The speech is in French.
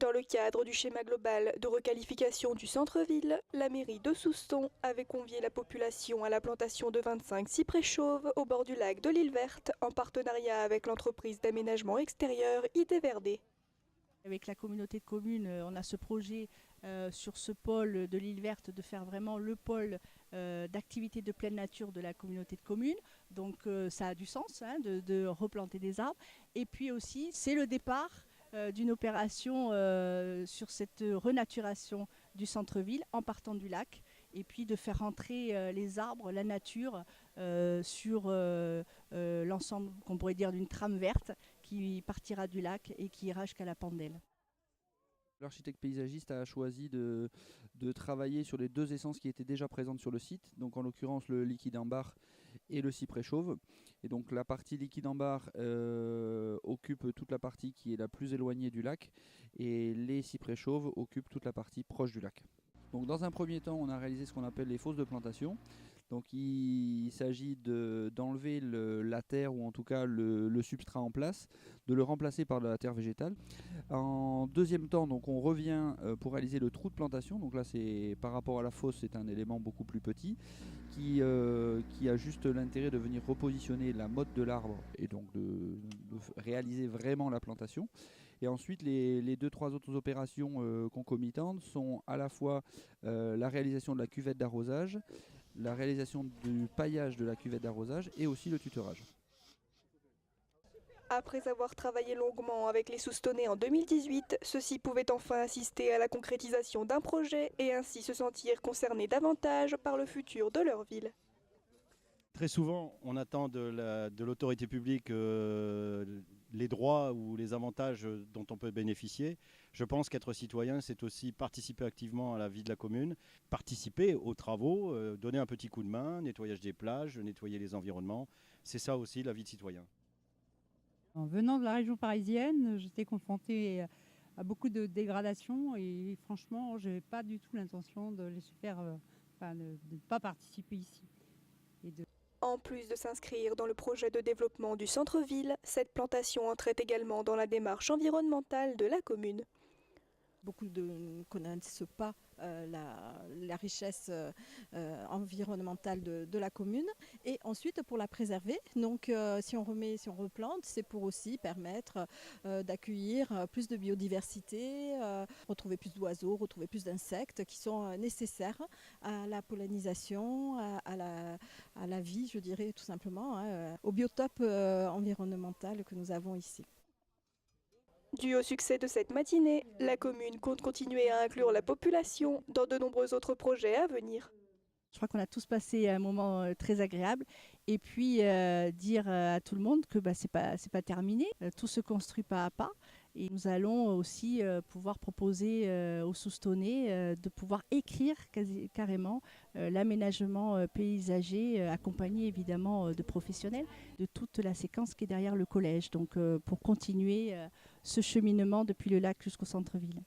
Dans le cadre du schéma global de requalification du centre-ville, la mairie de Souston avait convié la population à la plantation de 25 cyprès chauves au bord du lac de l'Île Verte en partenariat avec l'entreprise d'aménagement extérieur ID Verdé. Avec la communauté de communes, on a ce projet sur ce pôle de l'île verte de faire vraiment le pôle d'activité de pleine nature de la communauté de communes. Donc ça a du sens de replanter des arbres. Et puis aussi, c'est le départ d'une opération sur cette renaturation du centre-ville en partant du lac. Et puis de faire entrer les arbres, la nature sur l'ensemble qu'on pourrait dire d'une trame verte qui partira du lac et qui ira jusqu'à la Pandelle. L'architecte paysagiste a choisi de travailler sur les deux essences qui étaient déjà présentes sur le site, donc en l'occurrence le liquide ambar et le cyprès chauve. Et donc la partie liquide ambar occupe toute la partie qui est la plus éloignée du lac et les cyprès chauves occupent toute la partie proche du lac. Donc dans un premier temps, on a réalisé ce qu'on appelle les fosses de plantation. Donc il s'agit d'enlever la terre ou en tout cas le substrat en place, de le remplacer par de la terre végétale. En deuxième temps, donc on revient pour réaliser le trou de plantation. Donc là, c'est par rapport à la fosse, c'est un élément beaucoup plus petit qui a juste l'intérêt de venir repositionner la motte de l'arbre et donc de réaliser vraiment la plantation. Et ensuite, les deux, trois autres opérations concomitantes sont à la fois la réalisation de la cuvette d'arrosage, la réalisation du paillage de la cuvette d'arrosage et aussi le tutorage. Après avoir travaillé longuement avec les Soustonnais en 2018, ceux-ci pouvaient enfin assister à la concrétisation d'un projet et ainsi se sentir concernés davantage par le futur de leur ville. Très souvent, on attend de l'autorité publique les droits ou les avantages dont on peut bénéficier. Je pense qu'être citoyen, c'est aussi participer activement à la vie de la commune, participer aux travaux, donner un petit coup de main, nettoyage des plages, nettoyer les environnements. C'est ça aussi la vie de citoyen. En venant de la région parisienne, j'étais confrontée à beaucoup de dégradations et franchement, je n'avais pas du tout l'intention de laisser faire, de ne pas participer ici. En plus de s'inscrire dans le projet de développement du centre-ville, cette plantation entrait également dans la démarche environnementale de la commune. Beaucoup ne connaissent pas la richesse environnementale de la commune. Et ensuite, pour la préserver, donc si on replante, c'est pour aussi permettre d'accueillir plus de biodiversité, retrouver plus d'oiseaux, retrouver plus d'insectes qui sont nécessaires à la pollinisation, à la vie, je dirais tout simplement, au biotope environnemental que nous avons ici. Dû au succès de cette matinée, la commune compte continuer à inclure la population dans de nombreux autres projets à venir. Je crois qu'on a tous passé un moment très agréable et puis dire à tout le monde que c'est pas terminé, tout se construit pas à pas et nous allons aussi pouvoir proposer aux Soustonnais de pouvoir écrire carrément l'aménagement paysager accompagné évidemment de professionnels de toute la séquence qui est derrière le collège, donc pour continuer ce cheminement depuis le lac jusqu'au centre-ville.